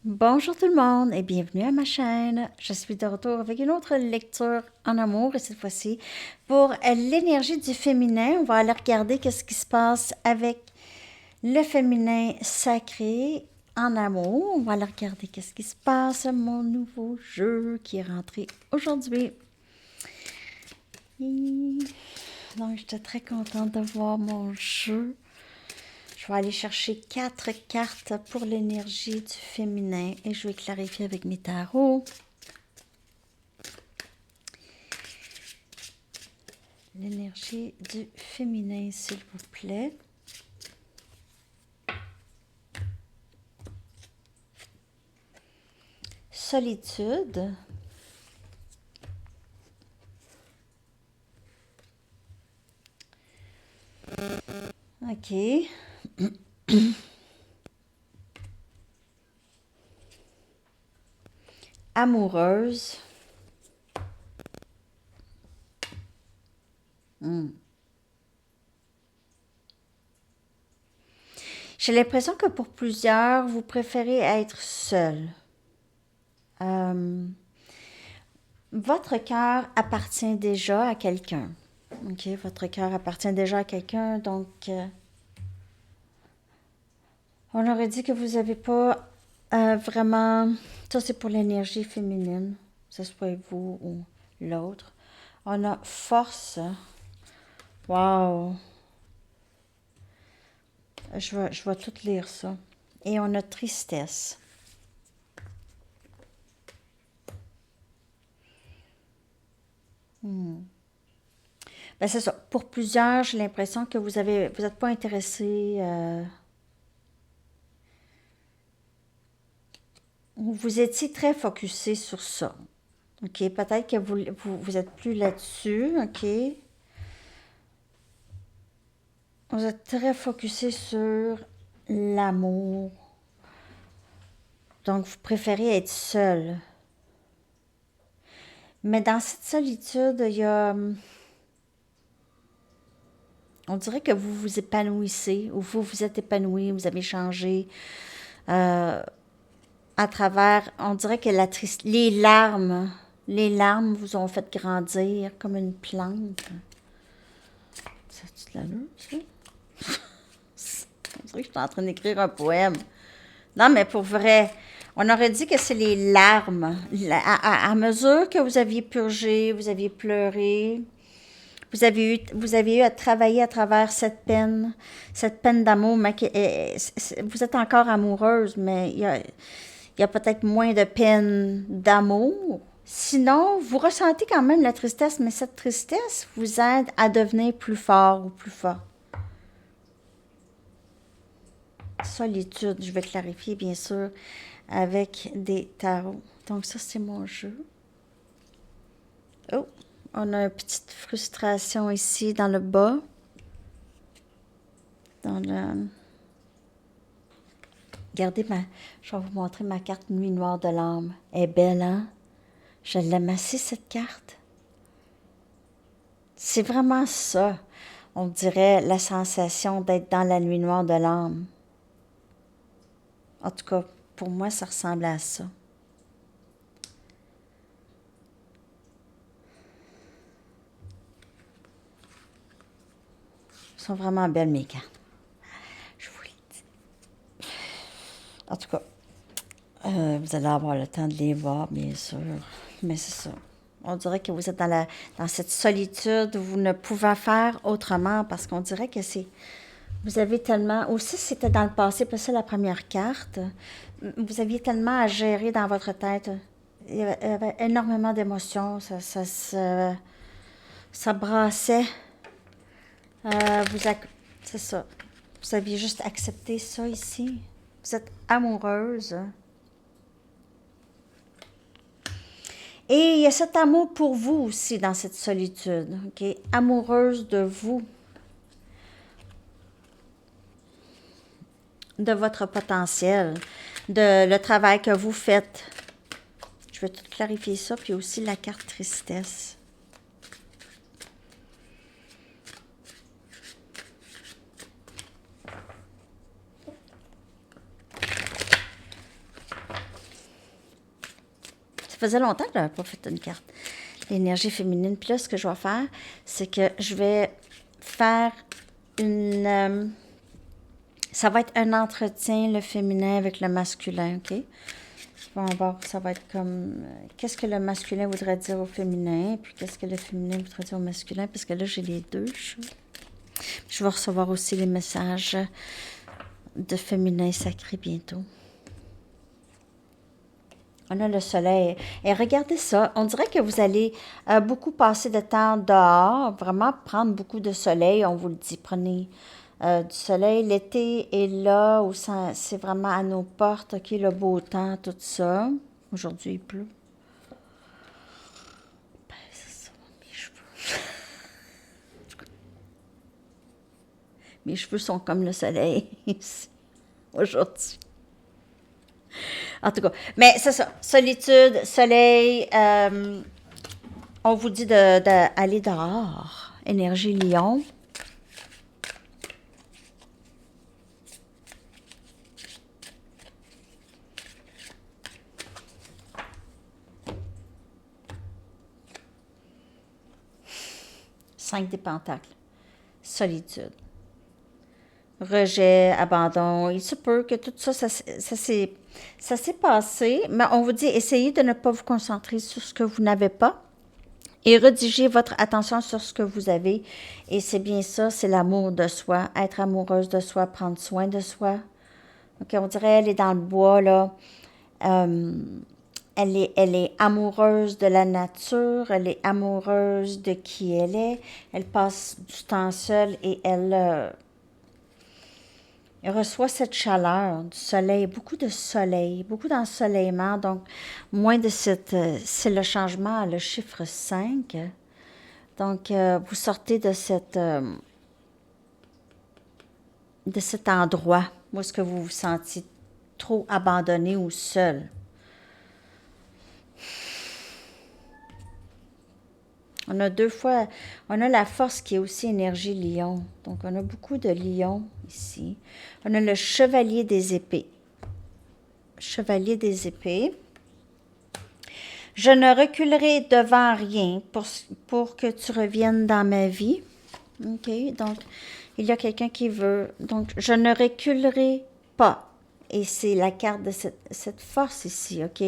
Bonjour tout le monde et bienvenue à ma chaîne. Je suis de retour avec une autre lecture en amour et cette fois-ci pour l'énergie du féminin. On va aller regarder qu'est-ce qui se passe avec le féminin sacré en amour. On va aller regarder qu'est-ce qui se passe, mon nouveau jeu qui est rentré aujourd'hui. Donc, j'étais très contente de voir mon jeu. Je vais aller chercher 4 cartes pour l'énergie du féminin et je vais clarifier avec mes tarots. L'énergie du féminin, s'il vous plaît. Solitude. OK. Amoureuse. J'ai l'impression que pour plusieurs, vous préférez être seul. Votre cœur appartient déjà à quelqu'un. OK, votre cœur appartient déjà à quelqu'un, donc on aurait dit que vous n'avez pas vraiment... Ça, c'est pour l'énergie féminine. Que ce soit vous ou l'autre. On a force. Wow. Je vais tout lire ça. Et on a tristesse. Ben, c'est ça. Pour plusieurs, j'ai l'impression que vous n'êtes pas intéressé. Vous étiez très focusé sur ça. OK, peut-être que vous êtes plus là-dessus. OK. Vous êtes très focusé sur l'amour. Donc, vous préférez être seul. Mais dans cette solitude, il y a... On dirait que vous vous épanouissez, ou vous vous êtes épanoui, vous avez changé à travers... On dirait que les larmes vous ont fait grandir comme une plante. Ça a-tu de l'allure, ça? On dirait que je suis en train d'écrire un poème. Non, mais pour vrai, on aurait dit que c'est les larmes. À mesure que vous aviez purgé, vous aviez pleuré, vous avez eu à travailler à travers cette peine d'amour. Mais vous êtes encore amoureuse, mais il y a peut-être moins de peine d'amour. Sinon, vous ressentez quand même la tristesse, mais cette tristesse vous aide à devenir plus fort ou plus fort. Solitude, je vais clarifier bien sûr avec des tarots. Donc ça, c'est mon jeu. Oh, on a une petite frustration ici dans le bas. Dans le... Regardez, je vais vous montrer ma carte Nuit noire de l'âme. Elle est belle, hein? Je l'aime assez, cette carte. C'est vraiment ça, on dirait, la sensation d'être dans la nuit noire de l'âme. En tout cas, pour moi, ça ressemble à ça. Elles sont vraiment belles, mes cartes. Je vous les dis. En tout cas, vous allez avoir le temps de les voir, bien sûr. Mais c'est ça. On dirait que vous êtes dans cette solitude, où vous ne pouvez faire autrement parce qu'on dirait que c'est... Vous avez tellement... Aussi, c'était dans le passé, parce que c'est la première carte. Vous aviez tellement à gérer dans votre tête. Il y avait énormément d'émotions. Ça brassait. C'est ça. Vous aviez juste accepté ça ici. Vous êtes amoureuse. Et il y a cet amour pour vous aussi dans cette solitude. OK? Amoureuse de vous, de votre potentiel, de le travail que vous faites. Je vais tout clarifier ça, puis aussi la carte tristesse. faisait longtemps que je n'avais pas fait une carte. L'énergie féminine. Puis là, ce que je vais faire, c'est que je vais faire une... ça va être un entretien, le féminin avec le masculin, OK? On va voir, ça va être comme... qu'est-ce que le masculin voudrait dire au féminin, puis qu'est-ce que le féminin voudrait dire au masculin, parce que là, j'ai les deux. Je vais recevoir aussi les messages de féminin sacré bientôt. On a le soleil. Et regardez ça, on dirait que vous allez beaucoup passer de temps dehors, vraiment prendre beaucoup de soleil, on vous le dit, prenez du soleil. L'été est là, où c'est vraiment à nos portes, OK, le beau temps, tout ça. Aujourd'hui, il pleut. Ben, c'est ça, mes cheveux. Mes cheveux sont comme le soleil ici, aujourd'hui. En tout cas, mais c'est ça. Solitude, soleil, on vous dit d'aller dehors. Énergie lion. Cinq des pentacles. Solitude. Rejet, abandon. Il se peut que tout ça, ça s'est passé, mais on vous dit, essayez de ne pas vous concentrer sur ce que vous n'avez pas et redirigez votre attention sur ce que vous avez. Et c'est bien ça, c'est l'amour de soi, être amoureuse de soi, prendre soin de soi. OK, on dirait, elle est dans le bois, là. Elle est amoureuse de la nature, elle est amoureuse de qui elle est. Elle passe du temps seule et elle reçoit cette chaleur du soleil, beaucoup de soleil, beaucoup d'ensoleillement, donc moins de cette... c'est le changement, le chiffre 5. Donc, vous sortez de cet endroit où est-ce que vous vous sentiez trop abandonné ou seul. On a deux fois, on a la force qui est aussi énergie lion. Donc, on a beaucoup de lions ici. On a le chevalier des épées. Chevalier des épées. Je ne reculerai devant rien pour que tu reviennes dans ma vie. OK, donc, il y a quelqu'un qui veut. Donc, je ne reculerai pas. Et c'est la carte de cette force ici, OK?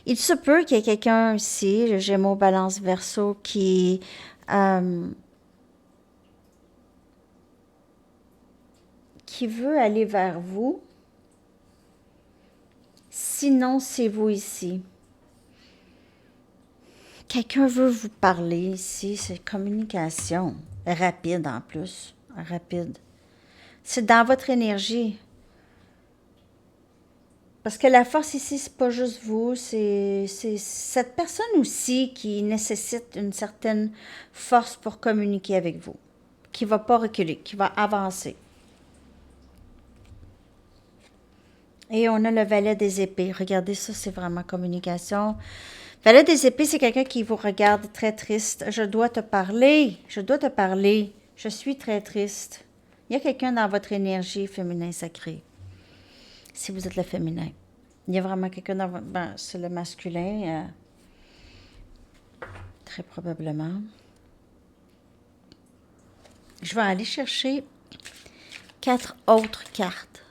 Il se peut qu'il y ait quelqu'un ici, le Gémeaux, Balance, Verseau, qui veut aller vers vous. Sinon, c'est vous ici. Quelqu'un veut vous parler ici, c'est communication. Rapide en plus, rapide. C'est dans votre énergie. Parce que la force ici, c'est pas juste vous, c'est cette personne aussi qui nécessite une certaine force pour communiquer avec vous, qui va pas reculer, qui va avancer. Et on a le valet des épées. Regardez ça, c'est vraiment communication. Valet des épées, c'est quelqu'un qui vous regarde très triste. Je dois te parler, je dois te parler. Je suis très triste. Il y a quelqu'un dans votre énergie féminin sacré. Si vous êtes le féminin. Il y a vraiment quelqu'un dans votre... Ben, c'est le masculin. Très probablement. Je vais aller chercher 4 autres cartes.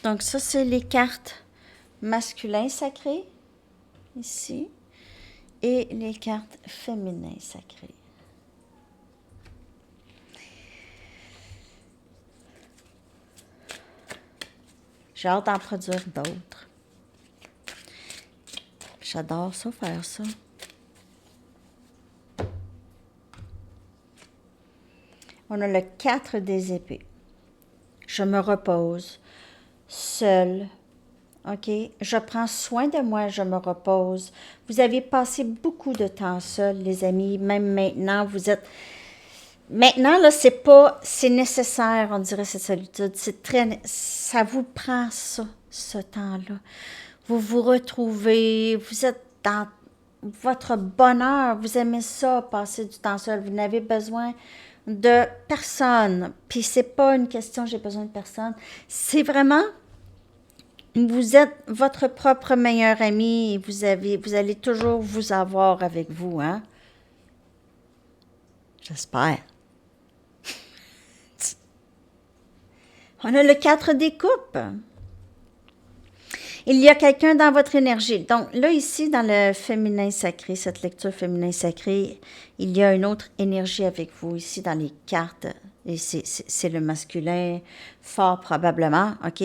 Donc ça, c'est les cartes masculins sacrés, ici, et les cartes féminins sacrées. J'ai hâte d'en produire d'autres. J'adore ça, faire ça. On a le 4 des épées. Je me repose seule. OK? Je prends soin de moi, je me repose. Vous avez passé beaucoup de temps seul, les amis. Même maintenant, vous êtes... Maintenant, là, c'est nécessaire, on dirait, cette solitude. Ça vous prend ça, ce temps-là. Vous vous retrouvez, vous êtes dans votre bonheur, vous aimez ça, passer du temps seul. Vous n'avez besoin de personne. Puis c'est pas une question j'ai besoin de personne. C'est vraiment vous êtes votre propre meilleur ami et vous allez toujours vous avoir avec vous, hein? J'espère. On a le 4 des coupes. Il y a quelqu'un dans votre énergie. Donc là, ici, dans le féminin sacré, cette lecture féminin sacré, il y a une autre énergie avec vous ici dans les cartes. Et c'est le masculin fort probablement, OK?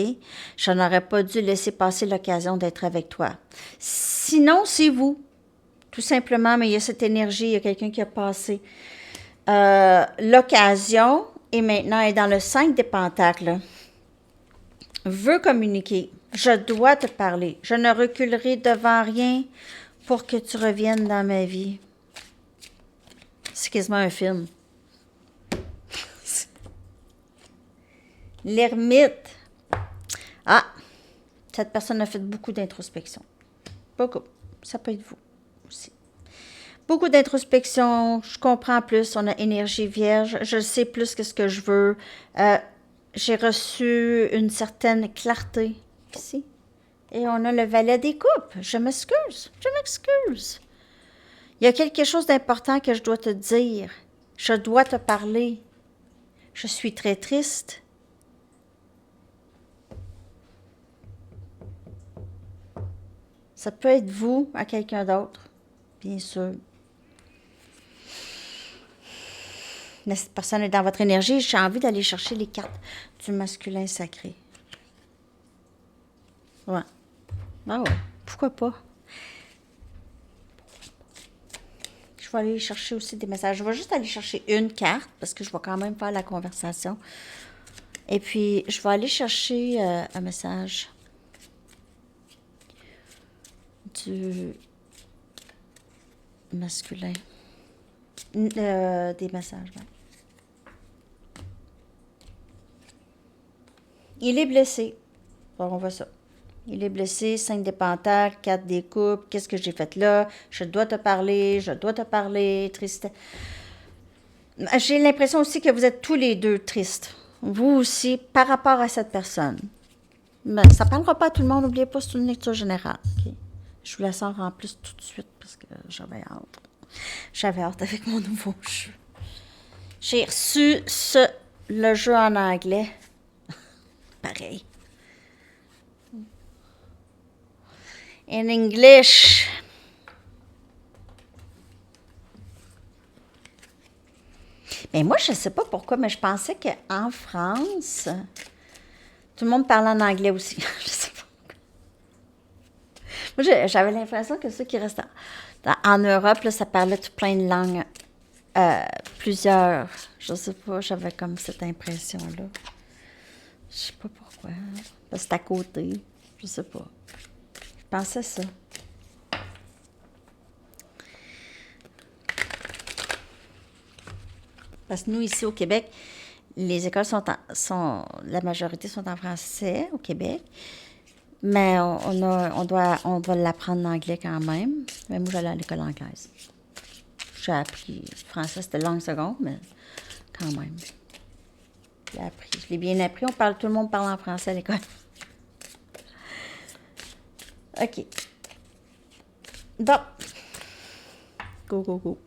Je n'aurais pas dû laisser passer l'occasion d'être avec toi. Sinon, c'est vous, tout simplement, mais il y a cette énergie, il y a quelqu'un qui a passé l'occasion et maintenant est dans le 5 des pentacles. Veut communiquer. Je dois te parler. Je ne reculerai devant rien pour que tu reviennes dans ma vie. C'est quasiment un film. L'ermite. Ah, cette personne a fait beaucoup d'introspection. Beaucoup. Ça peut être vous aussi. Beaucoup d'introspection. Je comprends plus. On a énergie vierge. Je sais plus que ce que je veux. J'ai reçu une certaine clarté ici. Et on a le valet des coupes. Je m'excuse. Je m'excuse. Il y a quelque chose d'important que je dois te dire. Je dois te parler. Je suis très triste. Ça peut être vous à quelqu'un d'autre, bien sûr. Mais cette personne est dans votre énergie. J'ai envie d'aller chercher les cartes du masculin sacré. Ouais. Ah ouais. Pourquoi pas? Je vais aller chercher aussi des messages. Je vais juste aller chercher une carte parce que je vais quand même faire la conversation. Et puis, je vais aller chercher un message du masculin. Des messages, ouais. Il est blessé. Alors, on voit ça. Il est blessé, 5 des pentacles, 4 des coupes. Qu'est-ce que j'ai fait là? Je dois te parler, triste. J'ai l'impression aussi que vous êtes tous les deux tristes. Vous aussi, par rapport à cette personne. Mais ça ne parlera pas à tout le monde, n'oubliez pas, c'est une lecture générale. Okay? Je vous la sors en plus tout de suite parce que j'avais hâte. J'avais hâte avec mon nouveau jeu. J'ai reçu le jeu en anglais. Pareil. In English. Mais moi, je ne sais pas pourquoi, mais je pensais qu'en France, tout le monde parlait en anglais aussi. Je sais pas. Moi, j'avais l'impression que ceux qui restent en Europe, là, ça parlait de plein de langues. Plusieurs. Je sais pas, j'avais comme cette impression-là. Je sais pas pourquoi. Parce que c'est à côté. Je sais pas. Je pensais ça. Parce que nous, ici au Québec, les écoles la majorité sont en français au Québec. Mais on doit l'apprendre l'anglais quand même. Mais moi, j'allais à l'école anglaise. J'ai appris français, c'était langue seconde, mais quand même. Je l'ai bien appris. Tout le monde parle en français à l'école. OK. Donc, go.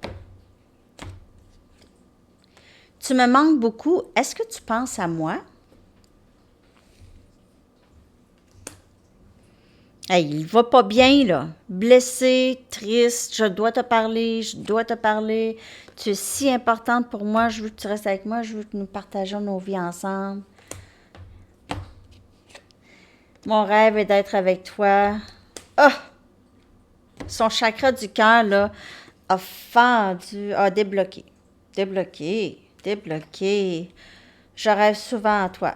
Tu me manques beaucoup. Est-ce que tu penses à moi? Hey, il va pas bien, là. Blessé, triste, je dois te parler. Tu es si importante pour moi, je veux que tu restes avec moi, je veux que nous partageons nos vies ensemble. Mon rêve est d'être avec toi. Ah! Son chakra du cœur, là, a fendu, a débloqué. Débloqué. Je rêve souvent à toi.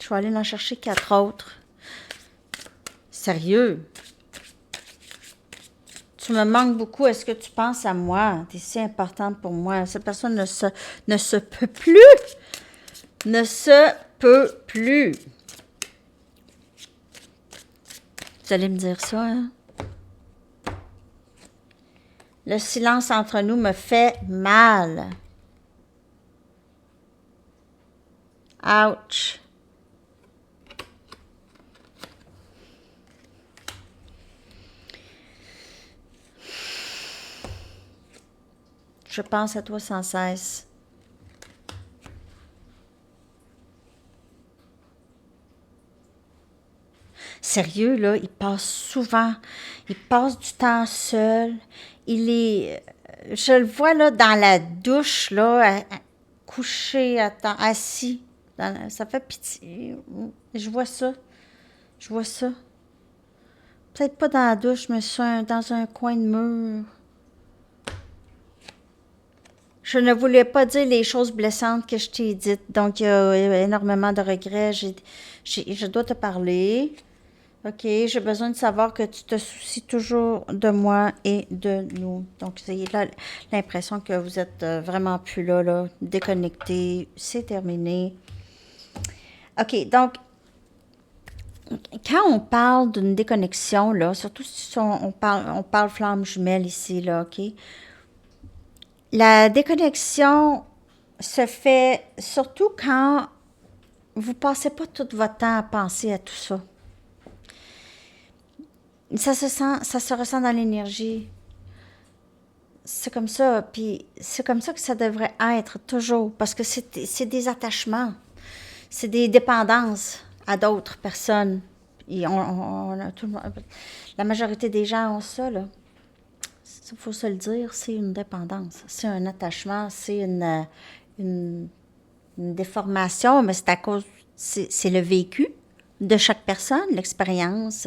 Je vais aller en chercher 4 autres. Sérieux? Tu me manques beaucoup. Est-ce que tu penses à moi? Tu es si importante pour moi. Cette personne ne se peut plus. Ne se peut plus. Vous allez me dire ça, hein? Le silence entre nous me fait mal. Ouch. Je pense à toi sans cesse. Sérieux, là, il passe souvent. Il passe du temps seul. Il est. Je le vois, là, dans la douche, là, couché, assis. Ça fait pitié. Je vois ça. Je vois ça. Peut-être pas dans la douche, mais dans un coin de mur. Je ne voulais pas dire les choses blessantes que je t'ai dites. Donc, il y a énormément de regrets. Je dois te parler. OK, j'ai besoin de savoir que tu te soucies toujours de moi et de nous. Donc, c'est l'impression que vous êtes vraiment plus là, déconnecté. C'est terminé. OK, donc, quand on parle d'une déconnexion, là, surtout si on parle flamme jumelle ici, là, OK? La déconnexion se fait surtout quand vous passez pas tout votre temps à penser à tout ça. Ça se ressent dans l'énergie. C'est comme ça, puis c'est comme ça que ça devrait être toujours, parce que c'est des attachements, c'est des dépendances à d'autres personnes. Et la majorité des gens ont ça, là. Il faut se le dire, c'est une dépendance, c'est un attachement, c'est une déformation, mais c'est à cause, c'est le vécu de chaque personne, l'expérience,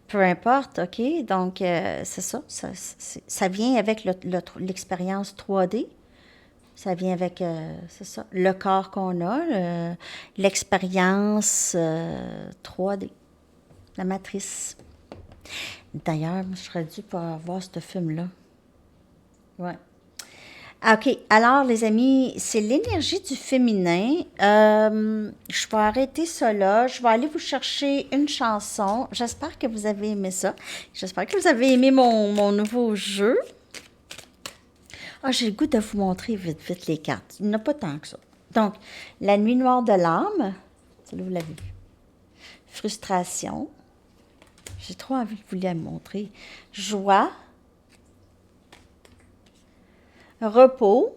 peu importe, OK? Donc, c'est ça, ça vient avec l'expérience 3D, ça vient avec, c'est ça, le corps qu'on a, l'expérience 3D, la matrice. D'ailleurs, je serais dû pour voir ce film-là. Ouais. OK. Alors, les amis, c'est l'énergie du féminin. Je vais arrêter ça là. Je vais aller vous chercher une chanson. J'espère que vous avez aimé ça. J'espère que vous avez aimé mon nouveau jeu. Ah, j'ai le goût de vous montrer vite les cartes. Il n'y en a pas tant que ça. Donc, la nuit noire de l'âme. Celle-là, vous l'avez vu. Frustration. J'ai trop envie de vous la montrer. Joie. Repos.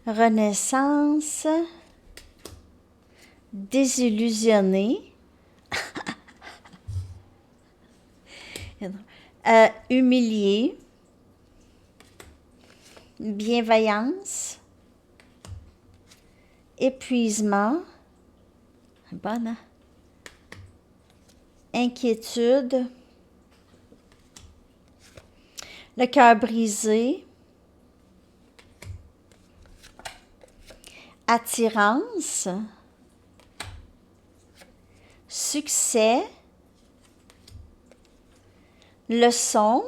Renaissance. Désillusionné. Humilié. Bienveillance. Épuisement. Bonne, hein? Inquiétude, le cœur brisé, attirance, succès, leçon,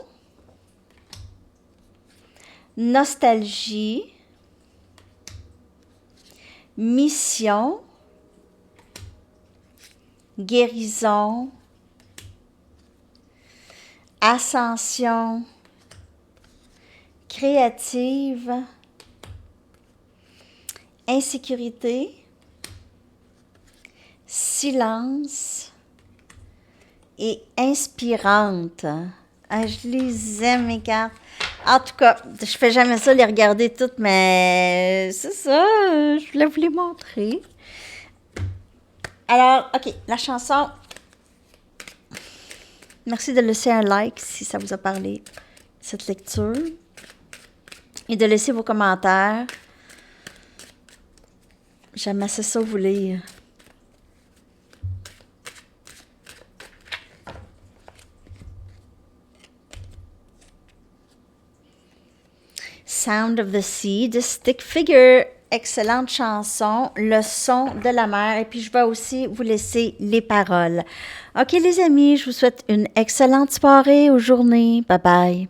nostalgie, mission, guérison, ascension, créative, insécurité, silence et inspirante. Ah, je les aime, mes cartes. En tout cas, je fais jamais ça, les regarder toutes, mais c'est ça, je voulais vous les montrer. Alors, OK, la chanson. Merci de laisser un like si ça vous a parlé, cette lecture. Et de laisser vos commentaires. J'aime assez ça vous lire. Sound of the Sea de Stick Figure. Excellente chanson, le son de la mer. Et puis, je vais aussi vous laisser les paroles. OK, les amis, je vous souhaite une excellente soirée ou journée. Bye bye.